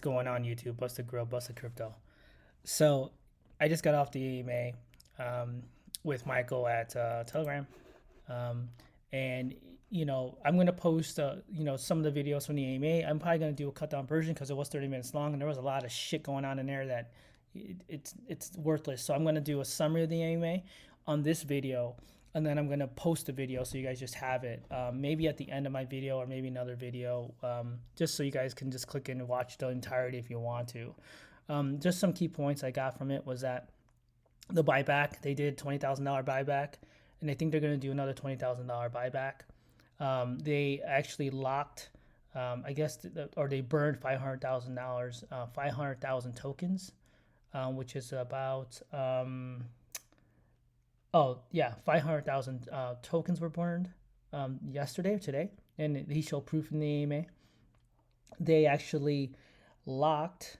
What's going on YouTube? Busta-Grill, Busta Crypto. So I just got off the AMA with Michael at Telegram. Um, and, I'm going to post, some of the videos from the AMA. I'm probably going to do a cut down version because it was 30 minutes long and there was a lot of shit going on in there that it's worthless. So I'm going to do a summary of the AMA on this video, and then I'm going to post the video so you guys just have it, maybe at the end of my video or maybe another video, just so you guys can just click in and watch the entirety if you want to. Just some key points I got from it was that the buyback, they did $20,000 buyback, and I think they're going to do another $20,000 buyback. They actually locked, or they burned $500,000, 500,000 tokens, which is about 500,000 tokens were burned yesterday or today, and he showed proof in the AMA. They actually locked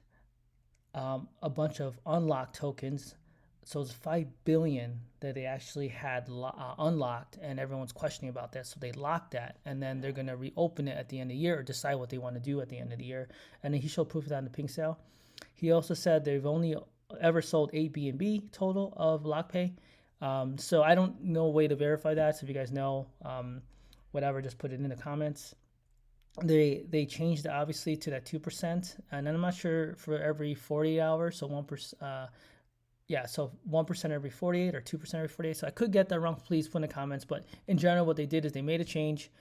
a bunch of unlocked tokens, so it's 5 billion that they actually had unlocked, and everyone's questioning about that. So they locked that, and then they're gonna reopen it at the end of the year or decide what they want to do at the end of the year. And then he showed proof of that in the pink sale. He also said they've only ever sold 8 BNB total of Lockpay. So I don't know a way to verify that. So if you guys know, whatever, just put it in the comments. They changed obviously to that 2%, and I'm not sure for every 48 hours. So 1%, so 1% every 48 or 2% every 48. So I could get that wrong. Please put in the comments. But in general, what they did is they made a change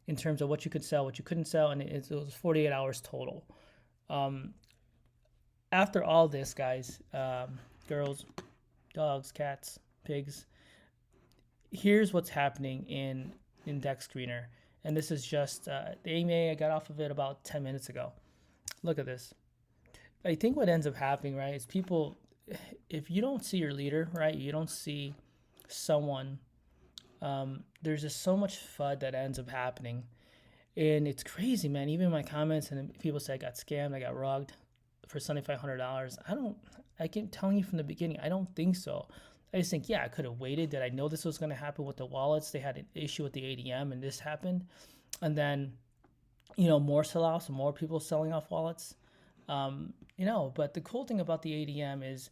in terms of what you could sell, what you couldn't sell, and it was 48 hours total. After all this, guys, girls, dogs, cats, pigs, here's what's happening in Dex Screener. And this is just the AMA. I got off of it about 10 minutes ago. Look at this. I think what ends up happening, right, is people, if you don't see your leader, right, you don't see someone, there's just so much FUD that ends up happening. And it's crazy, man. Even in my comments, and people say I got scammed, I got rugged for $7,500. I keep telling you from the beginning, I don't think so. I just think, I could have waited. Did I know this was going to happen with the wallets? They had an issue with the ADM, and this happened. And then, more sellouts and more people selling off wallets. But the cool thing about the ADM is,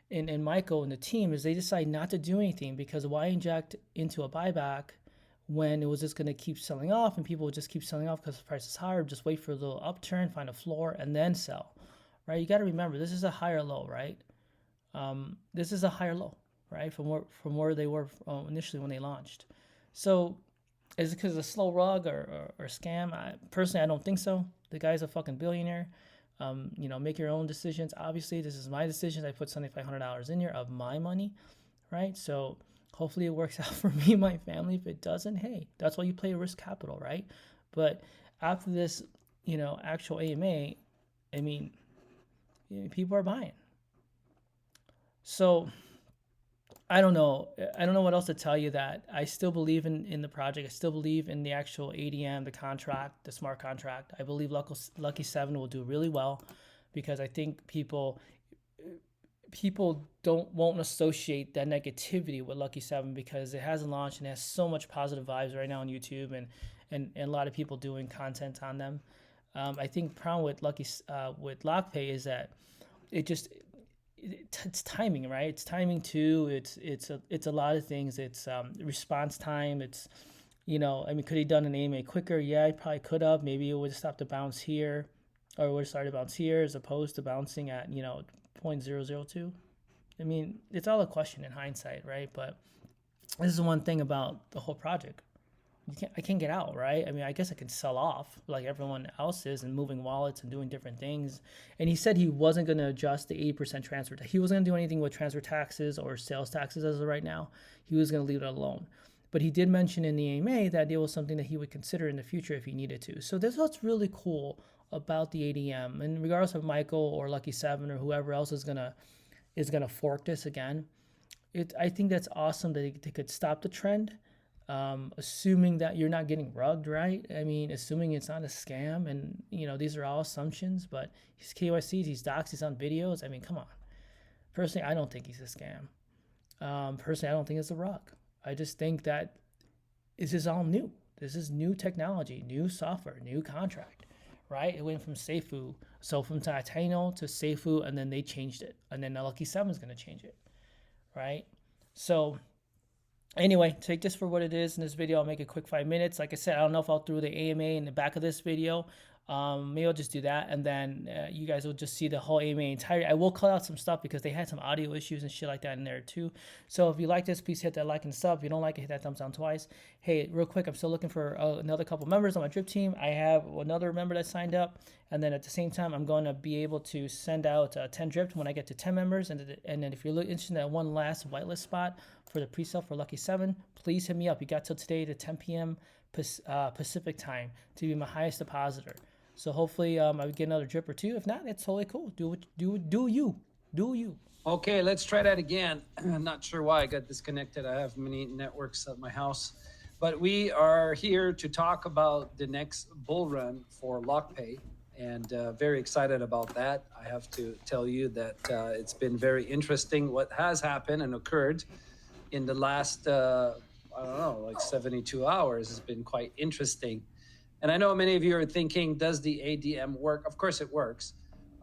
and Michael and the team, is they decide not to do anything, because why inject into a buyback when it was just going to keep selling off and people would just keep selling off because the price is higher? Just wait for a little upturn, find a floor, and then sell, right? You got to remember, this is a higher low, right? This is a higher low, right? From where they were initially when they launched. So is it because of a slow rug or scam? Personally, I don't think so. The guy's a fucking billionaire. Make your own decisions. Obviously, this is my decision. I put $7,500 in here of my money, right? So hopefully it works out for me and my family. If it doesn't, hey, that's why you play risk capital, right? But after this, actual AMA, people are buying. So I don't know what else to tell you. That I still believe in the project. I still believe in the actual ADM, the contract, the smart contract. I believe Lucky 7 will do really well, because I think people won't associate that negativity with Lucky 7, because it hasn't launched and it has so much positive vibes right now on YouTube, and a lot of people doing content on them. I think the problem with with Lockpay is that it's timing, right? It's timing too. It's a lot of things. It's response time. It's could he done an AMA quicker? Yeah, he probably could have. Maybe it would have stopped the bounce here, or it would have started to bounce here, as opposed to bouncing at 0.002. It's all a question in hindsight, right? But this is one thing about the whole project. I can't get out, right? I guess I can sell off like everyone else is, and moving wallets and doing different things. And he said he wasn't going to adjust the 80% transfer. He wasn't going to do anything with transfer taxes or sales taxes as of right now. He was going to leave it alone. But he did mention in the AMA that it was something that he would consider in the future if he needed to. So this is what's really cool about the ADM. And regardless of Michael or Lucky 7 or whoever else is gonna fork this again, I think that's awesome that they could stop the trend. Assuming that you're not getting rugged, right? Assuming it's not a scam, and these are all assumptions, but he's KYCs, he's docs, he's on videos. Come on. Personally, I don't think he's a scam. Personally, I don't think it's a rug. I just think that this is all new. This is new technology, new software, new contract, right? It went from Seifu. So from Titano to Seifu, and then they changed it. And then the Lucky 7 is going to change it, right? So anyway, take this for what it is. In this video, I'll make it quick 5 minutes. Like I said, I don't know if I'll throw the AMA in the back of this video. Maybe I'll just do that, and then you guys will just see the whole AMA entirety. I will cut out some stuff because they had some audio issues and shit like that in there too. So if you like this, please hit that like and sub. If you don't like it, hit that thumbs down twice. Hey, real quick, I'm still looking for another couple members on my drip team. I have another member that signed up, and then at the same time, I'm going to be able to send out 10 drips when I get to 10 members. And then if you're interested in that one last whitelist spot for the pre-sale for Lucky 7, please hit me up. You got till today to 10 p.m. Pacific time to be my highest depositor. So hopefully I would get another drip or two. If not, it's totally cool. Do you. Okay, let's try that again. I'm not sure why I got disconnected. I have many networks at my house. But we are here to talk about the next bull run for Lockpay, and very excited about that. I have to tell you that it's been very interesting what has happened and occurred in the last, I don't know, like 72 hours has been quite interesting. And I know many of you are thinking, does the ADM work? Of course it works.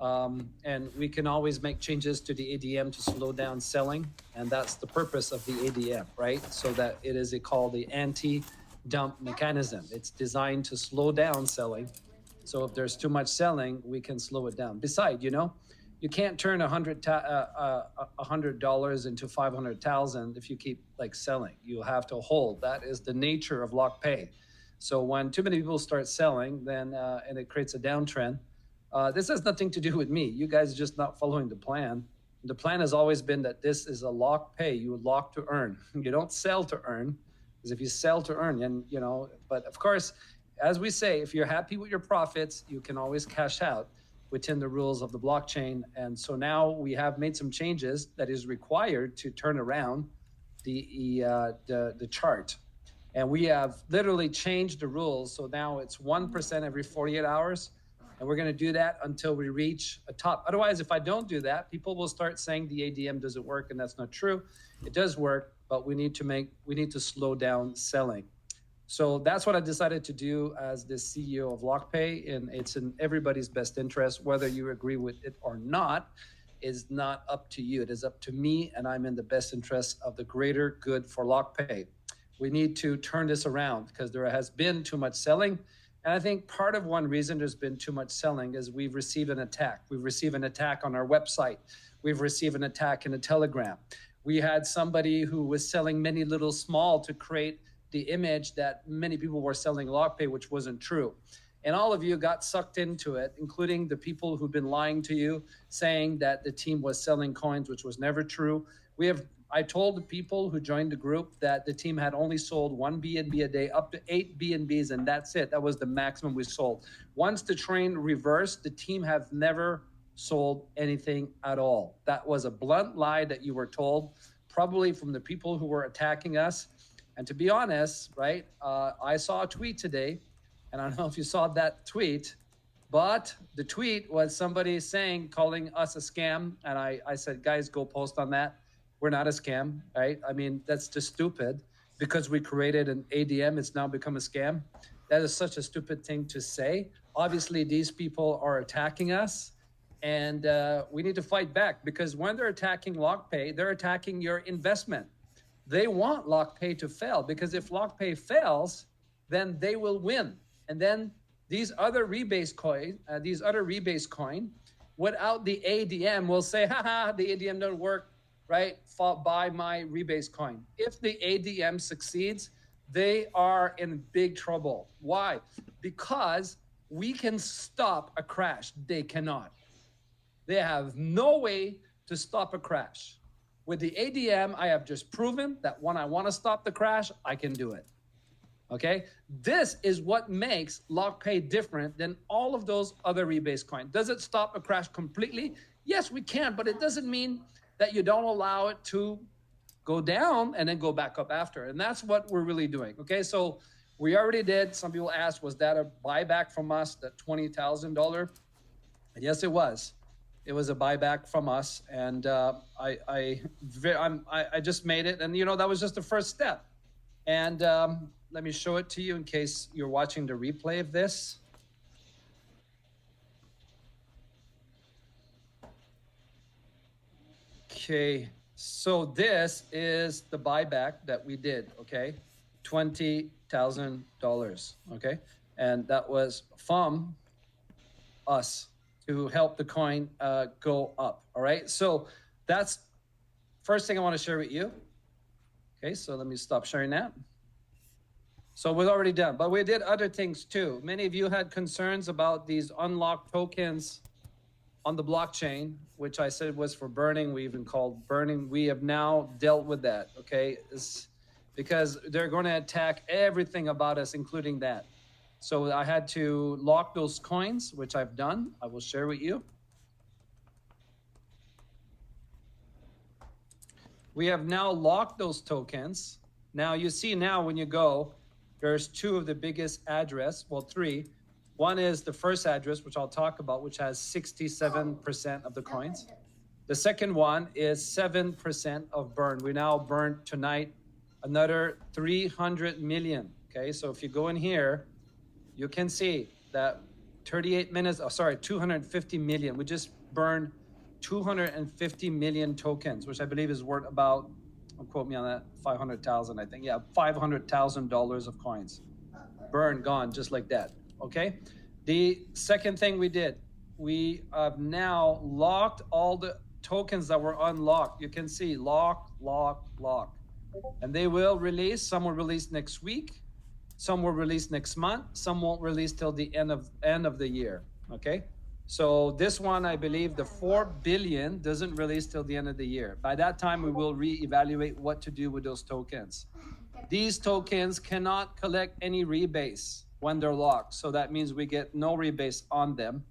And we can always make changes to the ADM to slow down selling. And that's the purpose of the ADM, right? So that it is called the anti-dump mechanism. It's designed to slow down selling. So if there's too much selling, we can slow it down. Besides, you know, you can't turn $100 into 500,000 if you keep like selling. You have to hold. That is the nature of Lockpay. So when too many people start selling, then and it creates a downtrend. This has nothing to do with me. You guys are just not following the plan. The plan has always been that this is a lock pay. You lock to earn. You don't sell to earn, because if you sell to earn, and you know. But of course, as we say, if you're happy with your profits, you can always cash out within the rules of the blockchain. And so now we have made some changes that is required to turn around the chart. And we have literally changed the rules. So now it's 1% every 48 hours. And we're going to do that until we reach a top. Otherwise, if I don't do that, people will start saying the ADM doesn't work, and that's not true. It does work, but we need to slow down selling. So that's what I decided to do as the CEO of Lockpay, and it's in everybody's best interest. Whether you agree with it or not is not up to you. It is up to me, and I'm in the best interest of the greater good for Lockpay. We need to turn this around because there has been too much selling. And I think part of one reason there's been too much selling is we've received an attack. We've received an attack on our website. We've received an attack in a Telegram. We had somebody who was selling many little small to create the image that many people were selling Lockpay, which wasn't true. And all of you got sucked into it, including the people who've been lying to you, saying that the team was selling coins, which was never true. I told the people who joined the group that the team had only sold 1 BNB a day, up to 8 BNBs, and that's it. That was the maximum we sold. Once the train reversed, the team have never sold anything at all. That was a blunt lie that you were told, probably from the people who were attacking us. And to be honest, right, I saw a tweet today, and I don't know if you saw that tweet, but the tweet was somebody calling us a scam. And I said, guys, go post on that. We're not a scam, right? I mean, that's just stupid. Because we created an ADM, it's now become a scam. That is such a stupid thing to say. Obviously, these people are attacking us, and we need to fight back, because when they're attacking Lockpay, they're attacking your investment. They want Lockpay to fail, because if Lockpay fails, then they will win. And then these other rebase coin, without the ADM, will say, haha, the ADM don't work. Right, buy my rebase coin. If the ADM succeeds, they are in big trouble. Why? Because we can stop a crash. They cannot. They have no way to stop a crash. With the ADM, I have just proven that when I want to stop the crash, I can do it. Okay? This is what makes Lockpay different than all of those other rebase coins. Does it stop a crash completely? Yes, we can, but it doesn't mean that you don't allow it to go down and then go back up after. And that's what we're really doing. Okay, so we already did. Some people asked, was that a buyback from us, that $20,000? And yes, it was. It was a buyback from us. And I just made it. And, you know, that was just the first step. And let me show it to you in case you're watching the replay of this. Okay, so this is the buyback that we did, okay? $20,000, okay? And that was from us to help the coin go up, all right? So that's first thing I want to share with you. Okay, so let me stop sharing that. So we've already done, but we did other things too. Many of you had concerns about these unlocked tokens on the blockchain, which I said was for burning. We even called burning. We have now dealt with that, okay? It's because they're going to attack everything about us, including that. So I had to lock those coins, which I've done. I will share with you. We have now locked those tokens. Now you see now when you go, there's two of the biggest address, well, three. One is the first address, which I'll talk about, which has 67% of the coins. The second one is 7% of burn. We now burned tonight another 300 million. Okay, so if you go in here, you can see that 38 minutes, 250 million. We just burned 250 million tokens, which I believe is worth about, don't quote me on that, 500,000, I think. Yeah, $500,000 of coins. Burn, gone, just like that, okay? The second thing we did, we have now locked all the tokens that were unlocked. You can see lock, lock, lock. And they will release, some will release next week, some will release next month, some won't release till the end of the year, okay? So this one, I believe the 4 billion doesn't release till the end of the year. By that time, we will reevaluate what to do with those tokens. These tokens cannot collect any rebates when they're locked. So that means we get no rebates on them.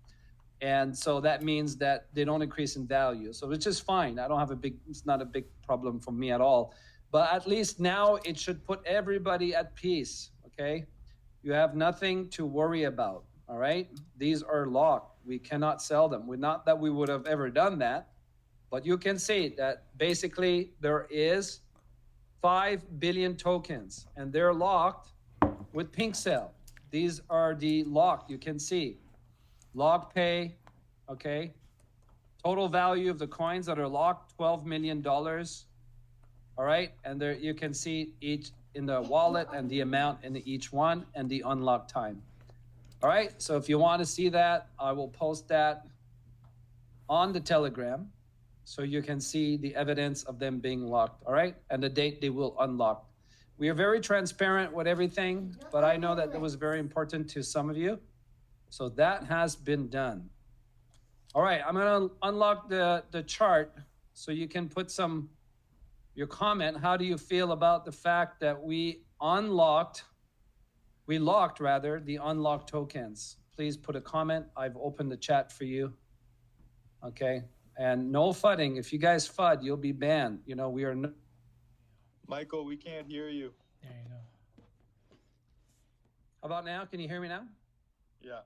And so that means that they don't increase in value. So it's just fine. I don't have it's not a big problem for me at all. But at least now it should put everybody at peace, okay? You have nothing to worry about, all right? These are locked. We cannot sell them. Not that we would have ever done that, but you can see that basically there is 5 billion tokens and they're locked with Presale. These are the locked, you can see. Lockpay, okay? Total value of the coins that are locked, $12 million. All right, and there you can see each in the wallet and the amount in each one and the unlock time. All right, so if you want to see that, I will post that on the Telegram so you can see the evidence of them being locked, all right? And the date they will unlock. We are very transparent with everything, but I know that it was very important to some of you. So that has been done. All right, I'm gonna unlock the chart so you can put your comment. How do you feel about the fact that we locked the unlocked tokens? Please put a comment. I've opened the chat for you. Okay, and no fudding. If you guys FUD, you'll be banned. You know, we are no. Michael, we can't hear you. There you go. How about now? Can you hear me now? Yeah.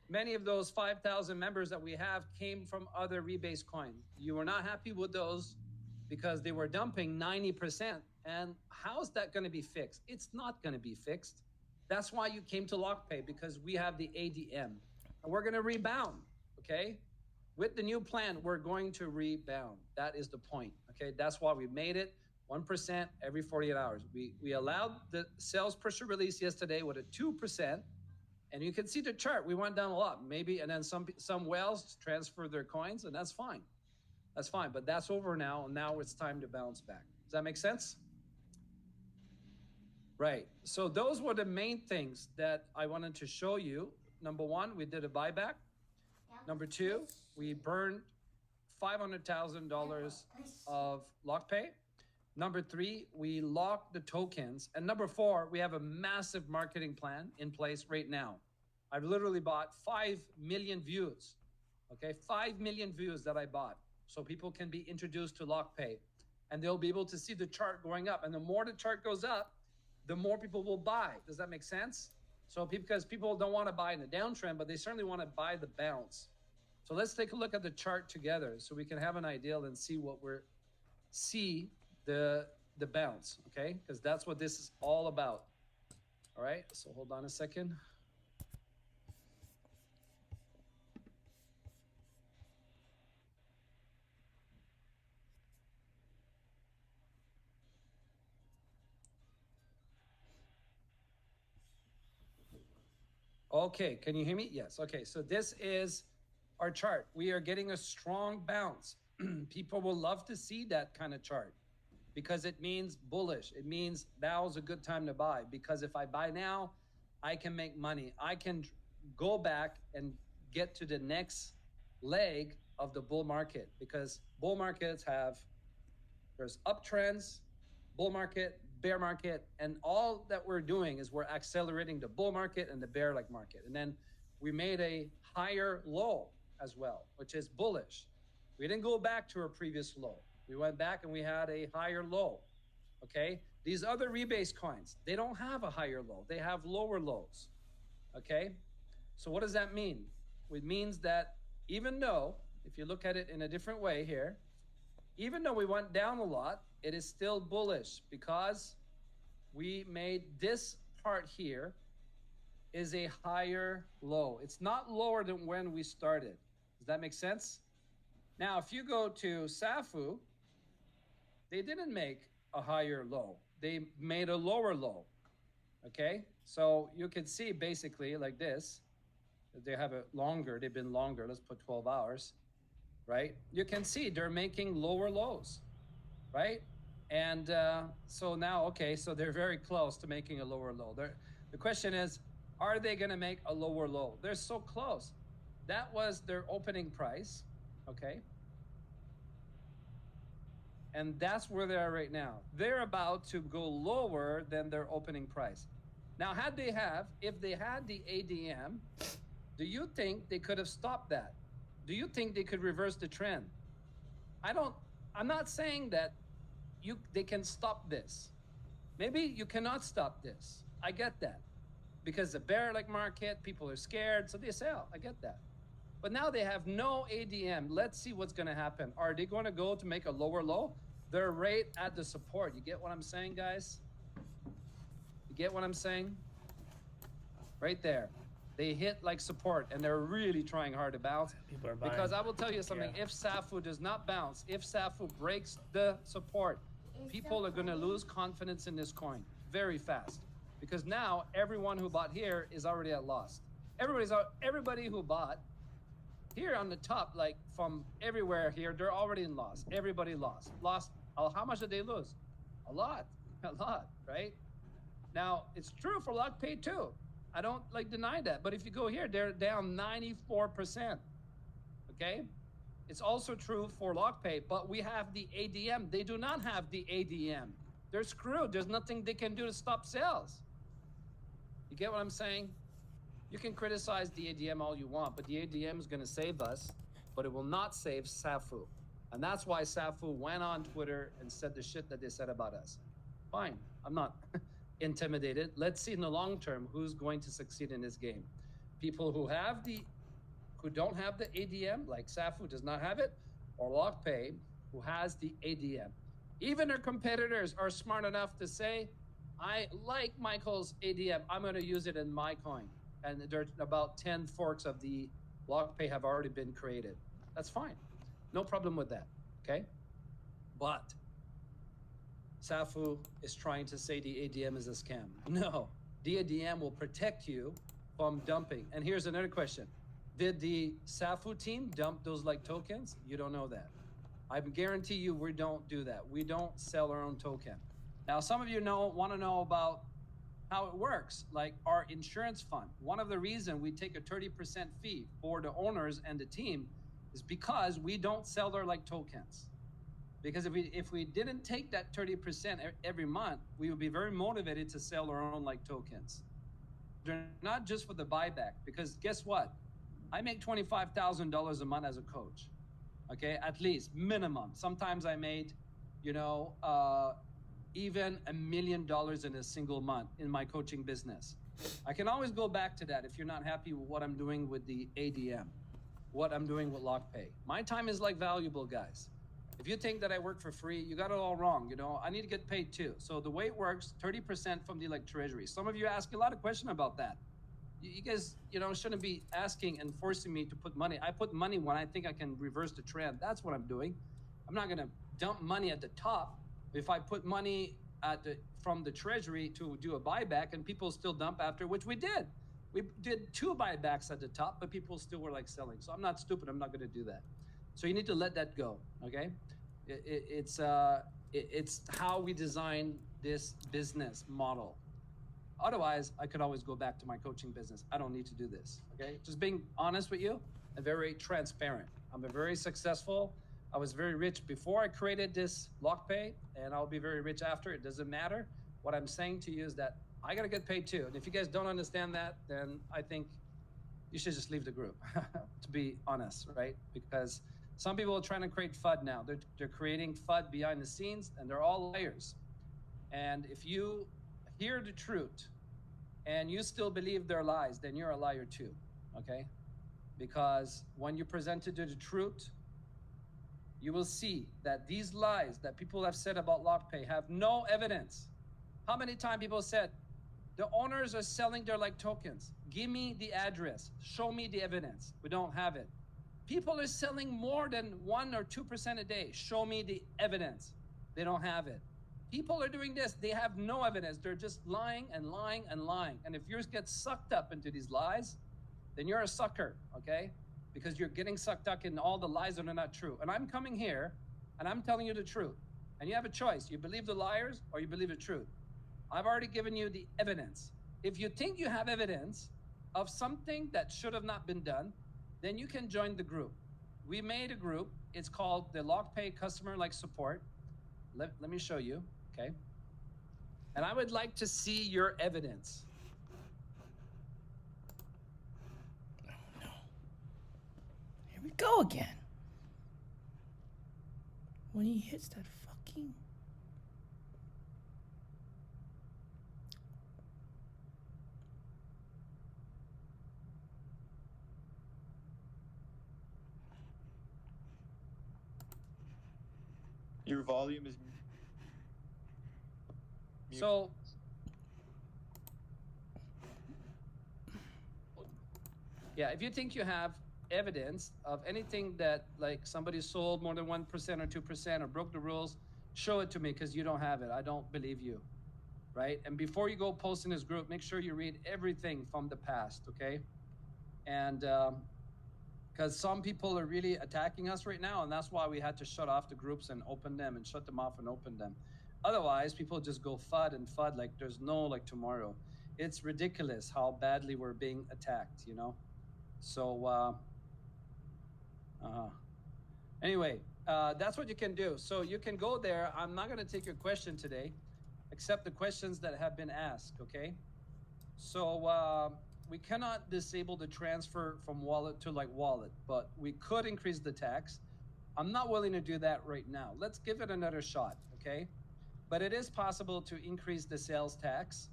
Many of those 5,000 members that we have came from other rebase coins. You were not happy with those because they were dumping 90%. And how's that going to be fixed? It's not going to be fixed. That's why you came to Lockpay, because we have the ADM. And we're going to rebound, okay? With the new plan, we're going to rebound. That is the point, okay? That's why we made it 1% every 48 hours. We allowed the sales pressure release yesterday with a 2%. And you can see the chart. We went down a lot, maybe, and then some whales transferred their coins, and that's fine. That's fine, but that's over now, and now it's time to bounce back. Does that make sense? Right. So those were the main things that I wanted to show you. Number one, we did a buyback. Number two, we burned $500,000 of Lockpay. Number three, we locked the tokens. And number four, we have a massive marketing plan in place right now. I've literally bought 5 million views, okay? 5 million views that I bought. So people can be introduced to Lockpay and they'll be able to see the chart going up. And the more the chart goes up, the more people will buy. Does that make sense? So because people don't want to buy in a downtrend, but they certainly want to buy the bounce. So let's take a look at the chart together so we can have an idea and see what the bounce, okay? Because that's what this is all about. All right, so hold on a second. Okay, can you hear me? Yes. Okay, so this is our chart. We are getting a strong bounce. People will love to see that kind of chart because it means bullish. It means now's a good time to buy, because if I buy now, I can make money. I can go back and get to the next leg of the bull market, because bull markets there's uptrends, bull market, bear market, and all that we're doing is we're accelerating the bull market and the bear-like market. And then we made a higher low as well, which is bullish. We didn't go back to our previous low. We went back and we had a higher low. Okay, these other rebase coins, they don't have a higher low, they have lower lows. Okay, so what does that mean? It means that even though, if you look at it in a different way here, even though we went down a lot, it is still bullish because we made this part here is a higher low. It's not lower than when we started. Does that make sense? Now, if you go to SAFU, they didn't make a higher low. They made a lower low. Okay, so you can see basically like this. They have it longer. They've been longer. Let's put 12 hours. Right? You can see they're making lower lows, right? And so now, okay, so they're very close to making a lower low. The question is, are they going to make a lower low? They're so close. That was their opening price, okay? And that's where they are right now. They're about to go lower than their opening price. Now, if they had the ADM, do you think they could have stopped that? Do you think they could reverse the trend? I'm not saying that they can stop this. Maybe you cannot stop this. I get that. Because the bear-like market, people are scared, so they sell. I get that. But now they have no ADM. Let's see what's going to happen. Are they going to go to make a lower low? They're right at the support. You get what I'm saying, guys? You get what I'm saying? Right there. They hit like support, and they're really trying hard to bounce. People are buying. Because I will tell you something, if SAFU does not bounce, if SAFU breaks the support, people are going to lose confidence in this coin very fast. Because now everyone who bought here is already at loss. Everybody who bought here on the top, like from everywhere here, they're already in loss. Everybody lost. How much did they lose? A lot, right? Now, it's true for Lockpay too. I don't deny that, but if you go here, they're down 94%, okay? It's also true for Lockpay, but we have the ADM. They do not have the ADM. They're screwed. There's nothing they can do to stop sales. You get what I'm saying? You can criticize the ADM all you want, but the ADM is gonna save us, but it will not save SAFU. And that's why SAFU went on Twitter and said the shit that they said about us. Fine, I'm not intimidated. Let's see in the long term who's going to succeed in this game. People who don't have the ADM, like SAFU does not have it, or Lockpay, who has the ADM. Even their competitors are smart enough to say, I like Michael's ADM, I'm going to use it in my coin. And there's about 10 forks of the Lockpay have already been created. That's fine. No problem with that, okay? But SAFU is trying to say the ADM is a scam. No, the ADM will protect you from dumping. And here's another question. Did the SAFU team dump those tokens? You don't know that. I guarantee you we don't do that. We don't sell our own token. Now, some of you want to know about how it works, like our insurance fund. One of the reasons we take a 30% fee for the owners and the team is because we don't sell their tokens. Because if we didn't take that 30% every month, we would be very motivated to sell our own tokens. They're not just for the buyback, because guess what? I make $25,000 a month as a coach, okay? At least, minimum. Sometimes I made, even $1 million in a single month in my coaching business. I can always go back to that if you're not happy with what I'm doing with the ADM, what I'm doing with Lockpay. My time is valuable, guys. If you think that I work for free, you got it all wrong. I need to get paid too. So the way it works, 30% from the treasury. Some of you ask a lot of questions about that. You guys, shouldn't be asking and forcing me to put money. I put money when I think I can reverse the trend. That's what I'm doing. I'm not going to dump money at the top. If I put money from the treasury to do a buyback and people still dump after, which we did. We did 2 buybacks at the top, but people still were like selling. So I'm not stupid. I'm not going to do that. So you need to let that go. Okay, it's how we design this business model. Otherwise, I could always go back to my coaching business. I don't need to do this. Okay, just being honest with you and very transparent. I'm a very successful. I was very rich before I created this Lockpay, and I'll be very rich after. It doesn't matter. What I'm saying to you is that I gotta get paid too. And if you guys don't understand that, then I think you should just leave the group, to be honest, right? Because some people are trying to create FUD now. They're creating FUD behind the scenes, and they're all liars. And if you hear the truth and you still believe their lies, then you're a liar too, okay? Because when you presented to the truth, you will see that these lies that people have said about Lockpay have no evidence. How many times people said, the owners are selling their like tokens. Give me the address. Show me the evidence. We don't have it. People are selling more than 1 or 2% a day. Show me the evidence. They don't have it. People are doing this. They have no evidence. They're just lying and lying and lying. And if yours gets sucked up into these lies, then you're a sucker, okay? Because you're getting sucked up in all the lies that are not true. And I'm coming here and I'm telling you the truth. And you have a choice. You believe the liars or you believe the truth. I've already given you the evidence. If you think you have evidence of something that should have not been done, then you can join the group. We made a group. It's called the Lockpay Customer Like Support. Let me show you, okay? And I would like to see your evidence. Oh no. Here we go again. When he hits that fucking... Your volume is mute. So, yeah, if you think you have evidence of anything that like somebody sold more than 1% or 2% or broke the rules, show it to me because you don't have it. I don't believe you, right? And before you go post in this group, make sure you read everything from the past, okay? And because some people are really attacking us right now, and that's why we had to shut off the groups and open them and shut them off and open them. Otherwise, people just go FUD and FUD like there's no like tomorrow. It's ridiculous how badly we're being attacked, you know? So, anyway, that's what you can do. So you can go there. I'm not gonna take your question today, except the questions that have been asked, okay? So we cannot disable the transfer from wallet to like wallet, but we could increase the tax. I'm not willing to do that right now. Let's give it another shot, okay? But it is possible to increase the sales tax.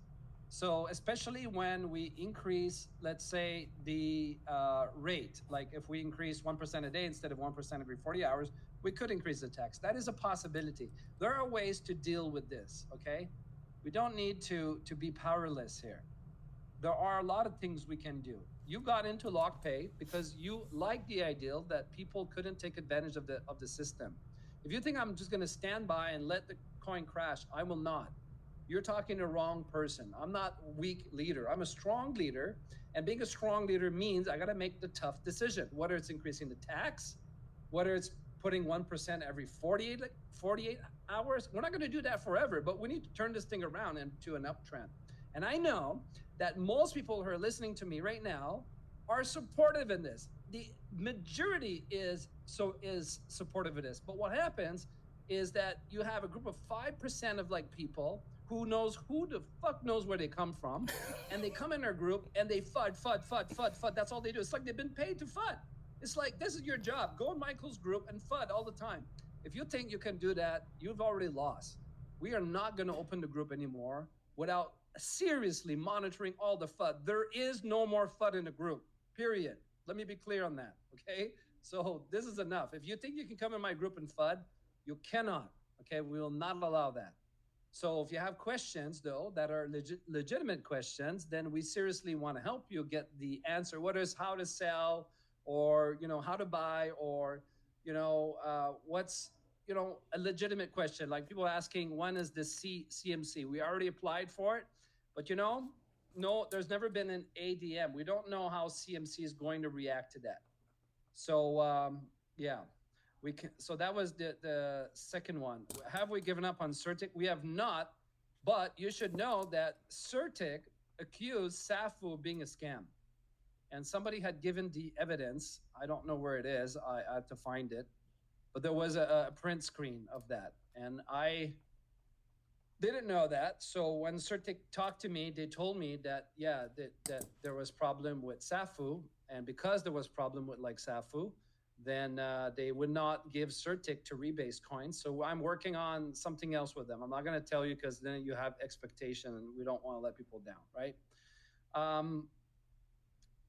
So especially when we increase, let's say, the rate, like if we increase 1% a day instead of 1% every 40 hours, we could increase the tax. That is a possibility. There are ways to deal with this, okay? We don't need to be powerless here. There are a lot of things we can do. You got into Lockpay because you like the idea that people couldn't take advantage of the system. If you think I'm just gonna stand by and let the coin crash, I will not. You're talking to the wrong person. I'm not a weak leader. I'm a strong leader. And being a strong leader means I gotta make the tough decision, whether it's increasing the tax, whether it's putting 1% every 48 hours. We're not gonna do that forever, but we need to turn this thing around into an uptrend. And I know that most people who are listening to me right now are supportive in this. The majority is supportive of this. But what happens is that you have a group of 5% of like people who the fuck knows where they come from, and they come in our group and they FUD. That's all they do. It's like they've been paid to FUD. It's like, this is your job. Go in Michael's group and FUD all the time. If you think you can do that, you've already lost. We are not going to open the group anymore without seriously monitoring all the FUD. There is no more FUD in the group, period. Let me be clear on that, okay? So this is enough. If you think you can come in my group and FUD, you cannot, okay? We will not allow that. So if you have questions, though, that are legitimate questions, then we seriously want to help you get the answer, whether it's how to sell or, you know, how to buy or, you know, what's, you know, a legitimate question. Like people asking, when is the CMC? We already applied for it. But, you know, no, there's never been an ADM. We don't know how CMC is going to react to that. So yeah, we can. So that was the second one. Have we given up on Certic? We have not. But you should know that Certic accused Safu of being a scam, and somebody had given the evidence. I don't know where it is. I have to find it, but there was a print screen of that, and I didn't know that. So when Certic talked to me, they told me that yeah, that there was problem with Safu, and because there was problem with like Safu, then they would not give Certic to rebase coins. So I'm working on something else with them. I'm not going to tell you because then you have expectation, and we don't want to let people down, right?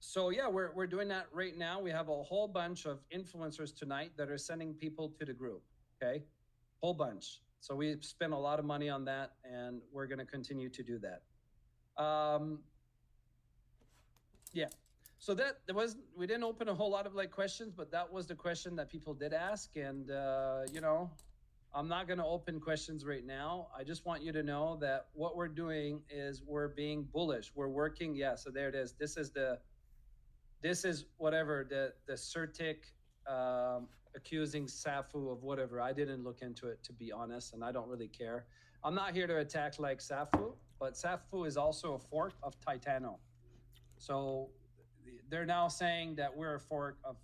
So yeah, we're doing that right now. We have a whole bunch of influencers tonight that are sending people to the group. Okay, whole bunch. So we spent a lot of money on that, and we're going to continue to do that. Yeah. So that there was, we didn't open a whole lot of like questions, but that was the question that people did ask, and you know, I'm not going to open questions right now. I just want you to know that what we're doing is we're being bullish. We're working. Yeah. So there it is. This is whatever the Certic accusing Safu of whatever. I didn't look into it, to be honest, and I don't really care. I'm not here to attack like Safu, but Safu is also a fork of Titano. So they're now saying that we're a fork of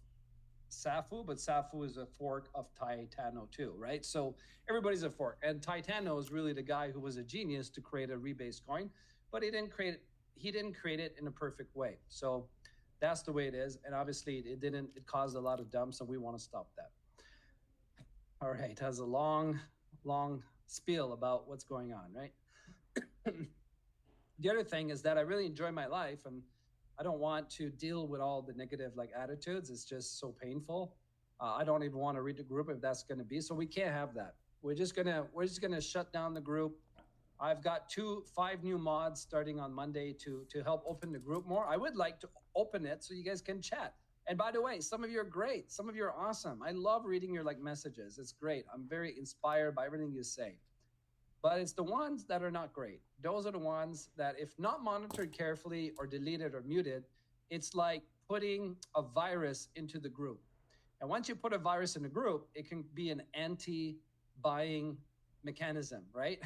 Safu, but Safu is a fork of Titano too, right? So everybody's a fork, and Titano is really the guy who was a genius to create a rebase coin, but he didn't create it. He didn't create it in a perfect way. So that's the way it is, and obviously it didn't. It caused a lot of dumps, and we want to stop that. All right, it has a long spiel about what's going on, right? The other thing is that I really enjoy my life, and I don't want to deal with all the negative like attitudes. It's just so painful. I don't even want to read the group if that's going to be. So we can't have that. We're just gonna shut down the group. I've got 5 new mods starting on Monday to help open the group more. I would like to open it so you guys can chat. And by the way, some of you are great. Some of you are awesome. I love reading your like messages. It's great. I'm very inspired by everything you say. But it's the ones that are not great. Those are the ones that, if not monitored carefully or deleted or muted, it's like putting a virus into the group. And once you put a virus in the group, it can be an anti-buying mechanism, right?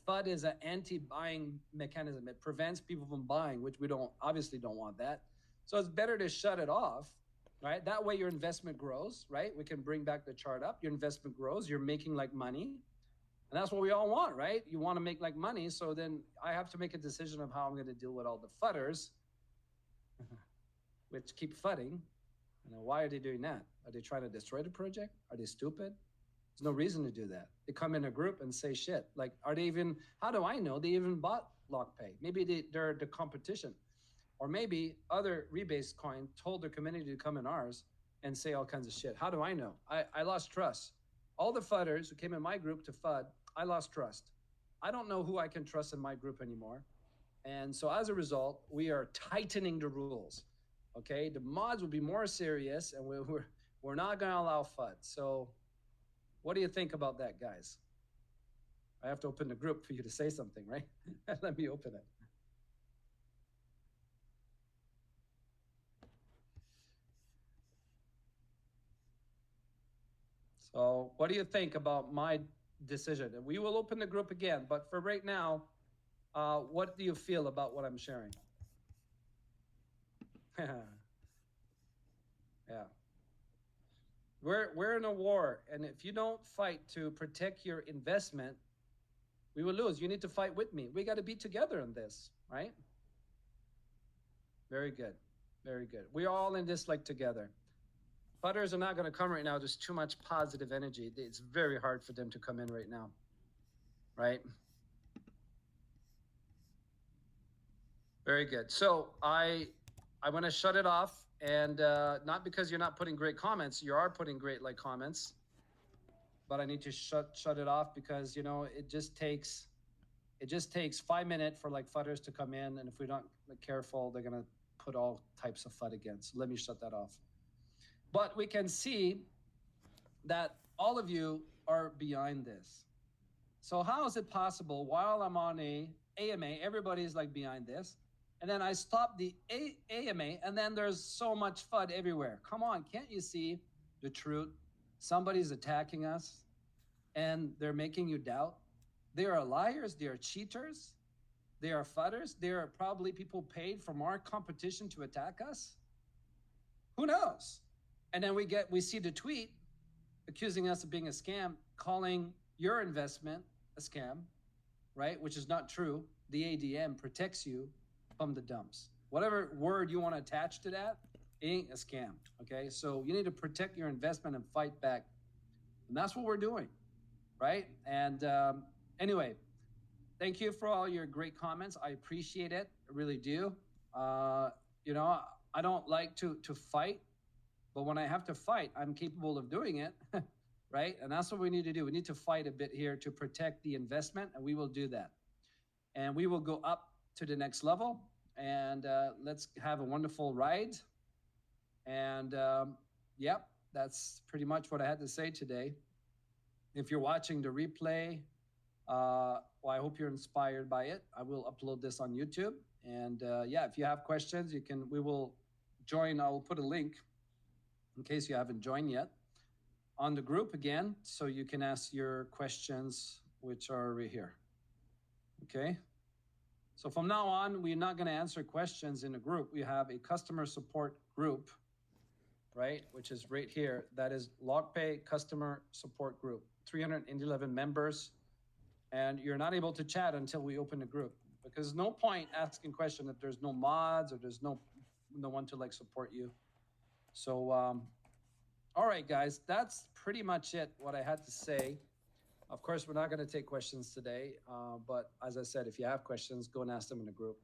FUD is an anti-buying mechanism. It prevents people from buying, which we obviously don't want that. So it's better to shut it off, right? That way your investment grows, right? We can bring back the chart up. Your investment grows. You're making like money. And that's what we all want, right? You want to make like money. So then I have to make a decision of how I'm going to deal with all the fudders, which keep fudding. And why are they doing that? Are they trying to destroy the project? Are they stupid? There's no reason to do that. They come in a group and say shit. Like, are they even, how do I know they even bought Lockpay? Maybe they're the competition. Or maybe other rebase coin told their community to come in ours and say all kinds of shit. How do I know? I lost trust. All the fudders who came in my group to FUD, I lost trust. I don't know who I can trust in my group anymore. And so as a result, we are tightening the rules. Okay, the mods will be more serious, and we're not going to allow FUD. So what do you think about that, guys? I have to open the group for you to say something, right? Let me open it. So what do you think about my decision? And we will open the group again, but for right now, what do you feel about what I'm sharing? Yeah. We're in a war, and if you don't fight to protect your investment, we will lose. You need to fight with me. We got to be together in this, right? Very good. Very good. We're all in this like together. Butters are not going to come right now. There's too much positive energy. It's very hard for them to come in right now, right? Very good. So I want to shut it off, and not because you're not putting great comments. You are putting great like comments, but I need to shut it off because, you know, it just takes 5 minutes for like fudders to come in, and if we're not like, careful, they're gonna put all types of FUD again. So let me shut that off. But we can see that all of you are behind this. So how is it possible while I'm on a AMA, everybody's like behind this, and then I stop the AMA, and then there's so much FUD everywhere. Come on, can't you see the truth? Somebody's attacking us, and they're making you doubt. They are liars. They are cheaters. They are FUDders. They are probably people paid from our competition to attack us. Who knows? And then we see the tweet accusing us of being a scam, calling your investment a scam, right? Which is not true. The ADM protects you from the dumps. Whatever word you want to attach to that, it ain't a scam, okay? So you need to protect your investment and fight back. And that's what we're doing, right? And anyway, thank you for all your great comments. I appreciate it. I really do. You know, I don't like to fight, but when I have to fight, I'm capable of doing it, right? And that's what we need to do. We need to fight a bit here to protect the investment, and we will do that. And we will go up to the next level, and let's have a wonderful ride. And yep, that's pretty much what I had to say today. If you're watching the replay, well, I hope you're inspired by it. I will upload this on YouTube. And yeah, if you have questions, we will join. I'll put a link in case you haven't joined yet on the group again, so you can ask your questions, which are right here. Okay. So from now on, we're not going to answer questions in a group. We have a customer support group, right? Which is right here. That is Lockpay customer support group, 311 members. And you're not able to chat until we open the group, because there's no point asking questions if there's no mods or there's no one to like support you. So, all right, guys, that's pretty much it, what I had to say. Of course, we're not going to take questions today, but as I said, if you have questions, go and ask them in the group.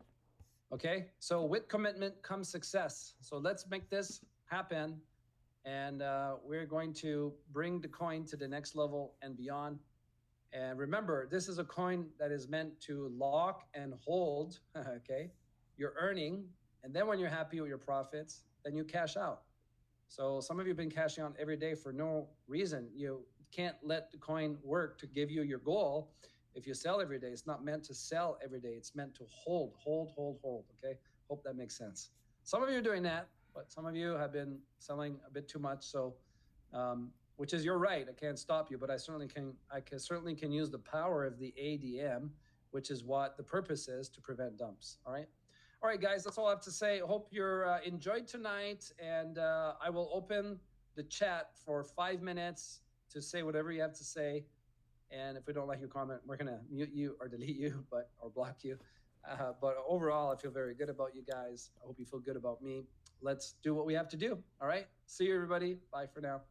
Okay, so with commitment comes success. So let's make this happen, and we're going to bring the coin to the next level and beyond. And remember, this is a coin that is meant to lock and hold, okay? You're earning, and then when you're happy with your profits, then you cash out. So some of you have been cashing out every day for no reason. You can't let the coin work to give you your goal if you sell every day. It's not meant to sell every day. It's meant to hold, okay? Hope that makes sense. Some of you are doing that, but some of you have been selling a bit too much. So, which is your right. I can't stop you, but I certainly can use the power of the ADM, which is what the purpose is, to prevent dumps. All right. All right, guys, that's all I have to say. Hope you're enjoyed tonight, and I will open the chat for 5 minutes to say whatever you have to say. And if we don't like your comment, we're gonna mute you or delete you, or block you. But overall, I feel very good about you guys. I hope you feel good about me. Let's do what we have to do. All right. See you, everybody. Bye for now.